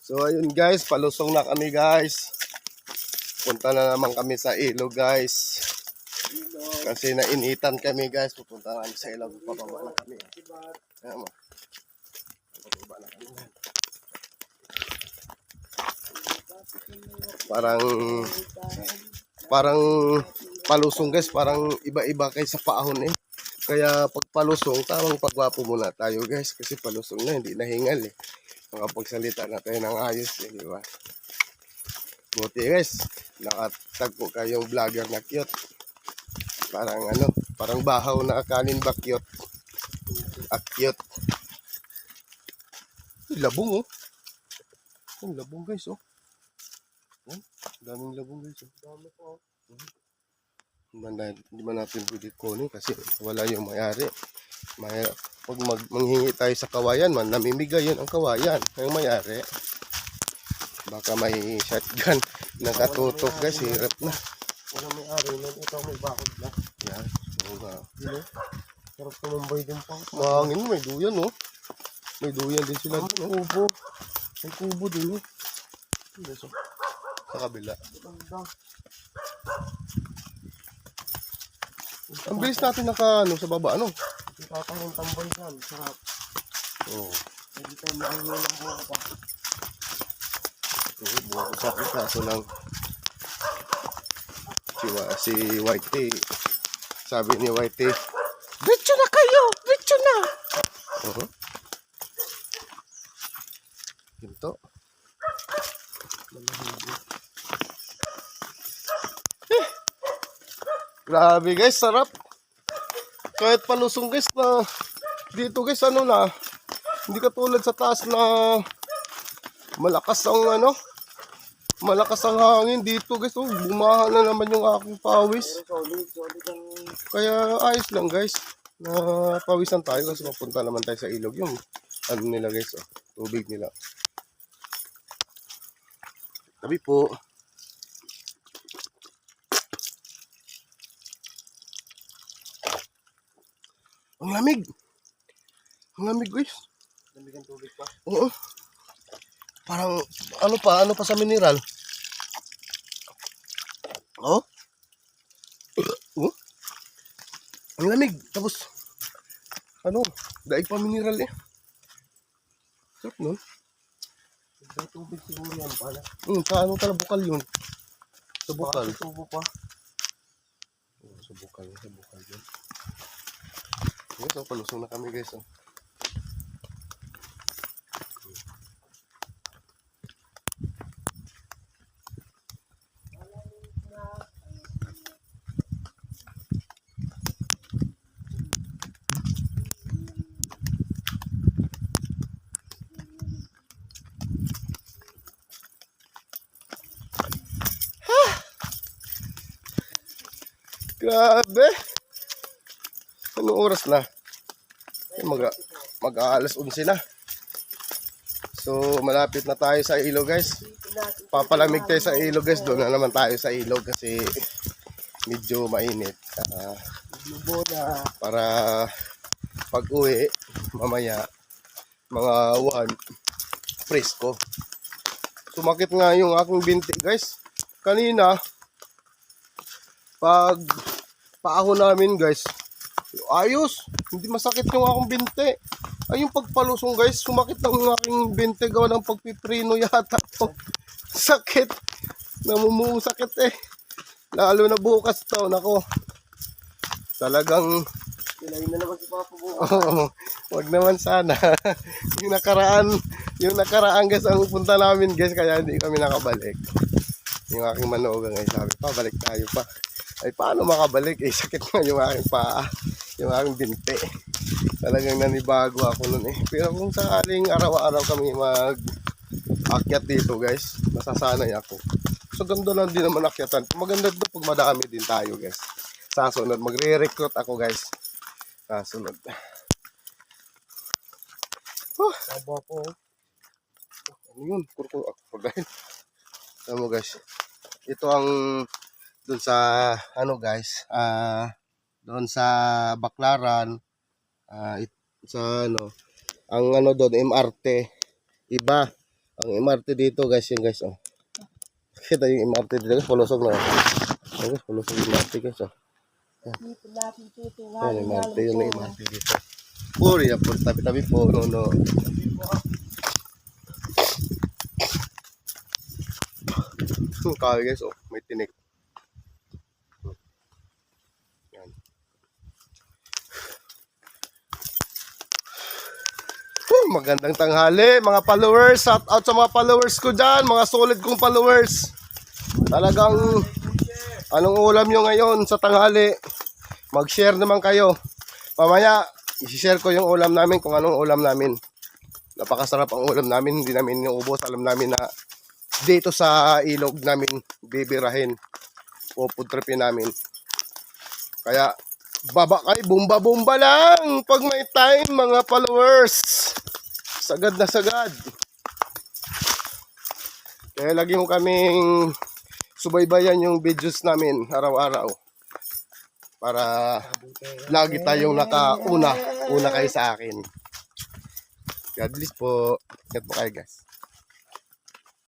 So ayun guys, palusong na kami guys. Punta na naman kami sa ilog guys. Kasi nainitan kami guys. Pupunta na kami sa ilog. Pababa na kami. Ayan mo. Pababa na kami. Parang palusong guys. Parang iba-iba kayo sa paahon eh. Kaya pag palusong, tamang pagwapo muna tayo guys. Kasi palusong na, hindi nahingal eh. Makapagsalita na tayo ng ayos eh, di ba? Buti guys, nakatagpo kayong vlogger na cute. Parang ano, parang bahaw na kanin ba cute? Cute. Labong oh. Ang labong guys oh. Daming labong guys oh. Dami po oh. Hindi man natin pwede kunin kasi wala yung mayari. Pag manghingi tayo sa kawayan man, namimigay yun ang kawayan. Yung mayari. Baka may shotgun nakatutok guys, hirap na. Wala may-ari na, ikaw may bakod na. Yan. Oo nga. Yun sarap tumambay din pa. Mahangin mo, may duyan oh. May duyan din sila. May kubo. May kubo din Sa kabila. Ang bilis natin ano, sa baba, ano? Kita tayong tambay dyan, sarap. Oo. Hindi tayo makahilang buka pa. Oo, buka ko sa akin, kaso lang si Whitey, sabi ni Whitey, "Diretso na kayo! Diretso na!" Ginto. Grabe guys, sarap. Kahit palusong guys na dito guys, ano na, hindi katulad sa taas na malakas ang hangin dito guys. Oh, bumaha na naman yung aking pawis. Kaya ayos lang guys. Napawisan tayo kasi mapunta naman tayo sa ilog. Yung ano nila guys, oh, tubig nila. Tabi po. Ang lamig. Ang lamig guys. Lamig ang tubig pa. Oo. Parang ano pa sa mineral. Oh. Oh. Ang lamig. Tapos daig pa mineral eh. Sarap nun. May tubig siguro yan pala. Paano pala bukal yun? Sa bukal. Tubo pa. Sa bukal yun. Guys, palusong na kami guys. Grabe. Anong oras na? Mag-aalas 11 na. So, malapit na tayo sa ilog guys. Papalamig tayo sa ilog guys. Doon na naman tayo sa ilog kasi medyo mainit. Para pag uwi, mamaya, mga 1, presko. Sumakit nga yung aking binti guys. Kanina, pag paahon namin guys, ayos, hindi masakit yung akong binte. Ay yung pagpalusong guys, sumakit ang aking binte gawa ng pagpiprino yata to. Sakit, namumuong sakit eh. Lalo na bukas to, nako. Talagang Kinain na naman si Papa bukas. oh, wag naman sana. yung nakaraan guys ang punta namin guys, kaya hindi kami nakabalik. Yung aking manugang ay sabi, "Pabalik tayo pa." Ay paano makabalik? Eh sakit nga yung aking paa, yung aking binte. Talagang nanibago ako nun eh. Pero kung sakaling araw-araw kami mag-akyat dito guys, masasanay ako. So ganda lang din naman akyatan. Maganda doon pag madami din tayo guys. Sasunod, magre-recruit ako guys. Sasunod. Taba po. Ano yun? Kurkur ako dahil. Alam mo guys, ito ang doon sa guys, doon sa Baclaran, sa ang doon MRT iba, Ang MRT dito guys, yung guys, oh. Kita yung MRT dito guys, pulusog na. Ayan guys, pulusog yung MRT guys, oh. Dito natin Ayan, tutungan. MRT yun, yung MRT dito. Puro yan, puro tabi-tabi po, no. Kaya guys, oh, may tinik. Yan. Magandang tanghali, mga followers. Shout out sa mga followers ko dyan, mga solid kong followers. Talagang, anong ulam nyo ngayon sa tanghali? Mag-share naman kayo. Mamaya, isi-share ko yung ulam namin kung anong ulam namin. Napakasarap ang ulam namin, hindi namin inuubos. Alam namin na dito sa ilog namin bibirahin o food tripin namin. Kaya, baba kayo, bumba-bumba lang pag may time mga followers. Sagad na sagad. Kaya lagi mo kaming subaybayan yung videos namin araw-araw. Para lagi tayong una kayo sa akin. God bless po. Ingat po kayo guys.